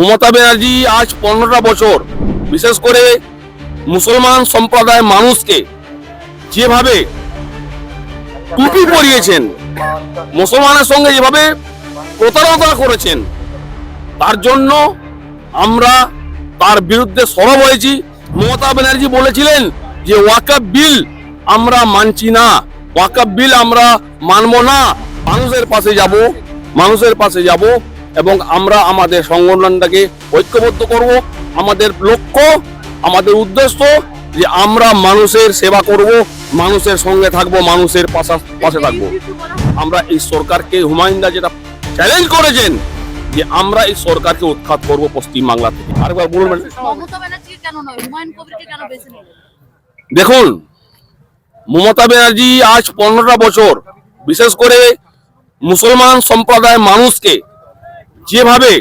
মমতা ব্যানার্জি আজ 15টা বছর বিশেষ করে মুসলমান সম্প্রদায়ের মানুষকে যেভাবে টুপি পরিয়েছেন, মুসলমানের সঙ্গে যেভাবে প্রতারণা করেছেন, তার জন্য আমরা তার বিরুদ্ধে সরব হয়েছি। মমতা ব্যানার্জি বলেছিলেন যে ওয়াকফ বিল আমরা মানছি না, ওয়াকফ বিল আমরা মানব না, মানুষের পাশে যাব এবং আমরা আমাদের সংগঠনটাকে ঐক্যবদ্ধ করব। আমাদের লক্ষ্য, আমাদের উদ্দেশ্য যে আমরা মানুষের সেবা করব, মানুষের সঙ্গে থাকব, মানুষের পাশে থাকব। আমরা এই সরকারকে হুমায়ুন দা যেটা চ্যালেঞ্জ করেছেন যে আমরা এই সরকারকে উৎখাত করব পশ্চিম বাংলা থেকে। আরেকবার বলুন। দেখুন, মমতা ব্যানার্জি আজ 15টা বছর বিশেষ করে মুসলমান সম্প্রদায়ের মানুষকে যেভাবে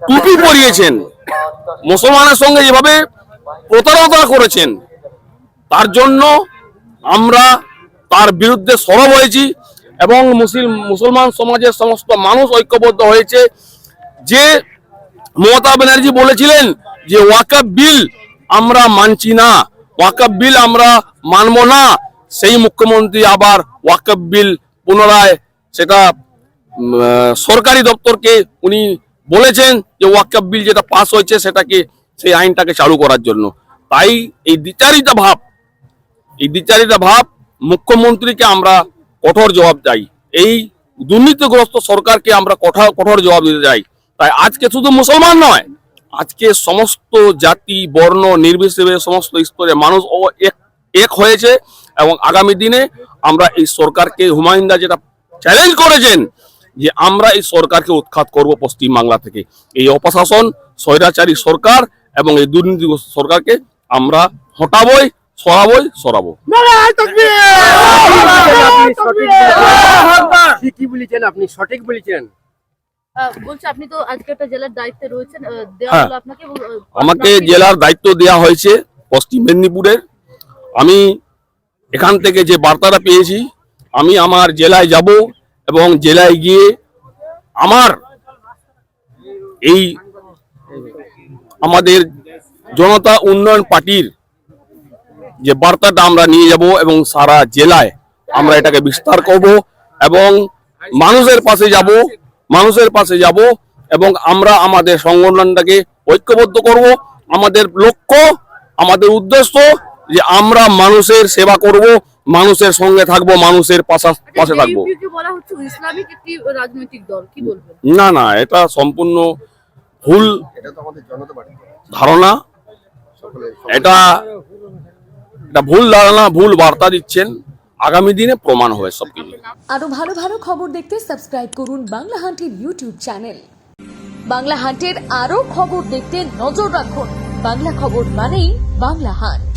টুপি পরিয়েছেন, মুসলমানের সঙ্গে যেভাবে প্রতারণা করেছেন, তার জন্য আমরা তার বিরুদ্ধে সরব হয়েছি এবং মুসলমান সমাজের সমস্ত মানুষ ঐক্যবদ্ধ হয়েছে। যে মমতা ব্যানার্জি বলেছিলেন যে ওয়াকফ বিল আমরা মানছি না, ওয়াকফ বিল আমরা মানব না, সেই মুখ্যমন্ত্রী আবার ওয়াকফ বিল পুনরায় সেটা সরকারি দপ্তরকে উনি বলেছেন যে ওয়াকফ বিল যেটা পাস হয়েছে সেটাকে, সেই আইনটাকে চালু করার জন্য। তাই এই দ্বিচারিতা ভাব মুখ্যমন্ত্রীকে আমরা কঠোর জবাব চাই, এই দুর্নীতিগ্রস্ত সরকারকে আমরা কঠোর জবাব দিতে চাই। তাই আজকে শুধু মুসলমান নয়, আজকে সমস্ত জাতি বর্ণ নির্বিশেষে সমস্ত স্তরের মানুষ এক হয়েছে এবং আগামী দিনে আমরা এই সরকারকে হুমায়ুন দা যেটা চ্যালেঞ্জ করেছেন যে আমরা এই সরকারকে উৎখাত করব পশ্চিম বাংলা থেকে। এই অপশাসন, স্বৈরাচারী সরকার এবং এই দুর্নীতিগ্রস্ত সরকারকে আমরা হটাবই, সরাবো। আপনি সঠিক বলেছেন। বলছি, আপনি তো আজকে একটা জেলার দায়িত্বে রয়েছেন, আমাকে জেলার দায়িত্ব দেওয়া হয়েছে পশ্চিম মেদিনীপুরের। আমি এখান থেকে যে বার্তাটা পেয়েছি, আমি আমার জেলায় যাব এবং জেলায় গিয়ে আমাদের জনতা উন্নয়ন পার্টির যে বার্তাটা আমরা নিয়ে যাব এবং সারা জেলায় আমরা এটাকে বিস্তার করব এবং মানুষের পাশে যাব এবং আমরা আমাদের সংগঠনটাকে ঐক্যবদ্ধ করব। আমাদের লক্ষ্য, আমাদের উদ্দেশ্য যে আমরা মানুষের সেবা করব, মানুষের সঙ্গে থাকব, মানুষের পাশে থাকবো। না, এটা সম্পূর্ণ ভুল ধারণা, এটা ভুল ধারণা, ভুল বার্তা দিচ্ছেন। আগামী দিনে প্রমাণ হবে সবকিছু। আরো ভালো ভালো খবর দেখতে সাবস্ক্রাইব করুন বাংলা হান্টের ইউটিউব চ্যানেল। বাংলা হান্টের আরো খবর দেখতে নজর রাখুন। বাংলা খবর মানেই বাংলা হান্ট।